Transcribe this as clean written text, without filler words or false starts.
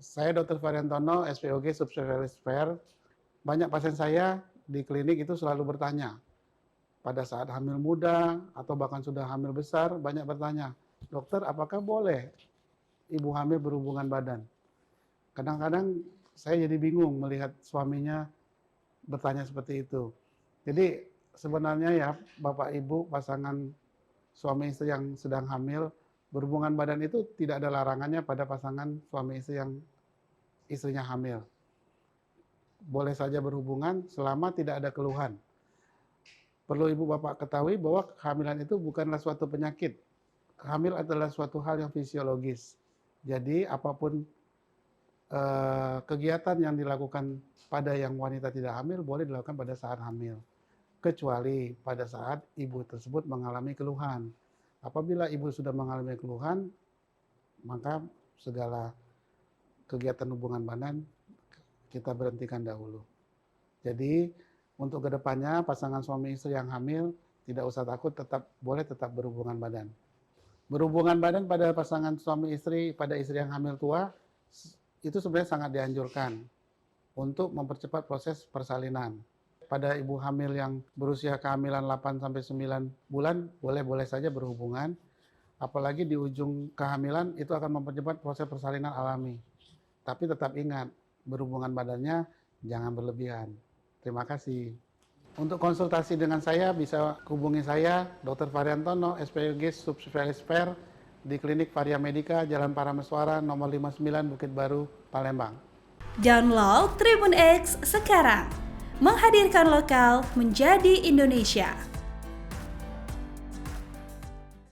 Saya Dr. Variantono, SPOG Subspesialis Spare. Banyak pasien saya di klinik itu selalu bertanya, pada saat hamil muda atau bahkan sudah hamil besar, banyak bertanya, dokter apakah boleh ibu hamil berhubungan badan? Kadang-kadang saya jadi bingung melihat suaminya bertanya seperti itu. Jadi sebenarnya ya Bapak Ibu pasangan suami istri yang sedang hamil, berhubungan badan itu tidak ada larangannya pada pasangan suami istri yang istrinya hamil. Boleh saja berhubungan selama tidak ada keluhan. Perlu Ibu Bapak ketahui bahwa kehamilan itu bukanlah suatu penyakit. Hamil adalah suatu hal yang fisiologis. Jadi apapun kegiatan yang dilakukan pada yang wanita tidak hamil boleh dilakukan pada saat hamil. Kecuali pada saat ibu tersebut mengalami keluhan. Apabila ibu sudah mengalami keluhan, maka segala kegiatan hubungan badan kita berhentikan dahulu. Jadi untuk kedepannya pasangan suami istri yang hamil tidak usah takut, boleh tetap berhubungan badan. Berhubungan badan pada pasangan suami istri, pada istri yang hamil tua, itu sebenarnya sangat dianjurkan untuk mempercepat proses persalinan. Pada ibu hamil yang berusia kehamilan 8-9 bulan, boleh-boleh saja berhubungan. Apalagi di ujung kehamilan itu akan mempercepat proses persalinan alami. Tapi tetap ingat, berhubungan badannya jangan berlebihan. Terima kasih. Untuk konsultasi dengan saya bisa hubungi saya, Dr. Variantono, SPOG Subspesialis Spare, di Klinik Varia Medica, Jalan Parameswara, nomor 59, Bukit Baru, Palembang. Download Tribun X sekarang, menghadirkan lokal menjadi Indonesia.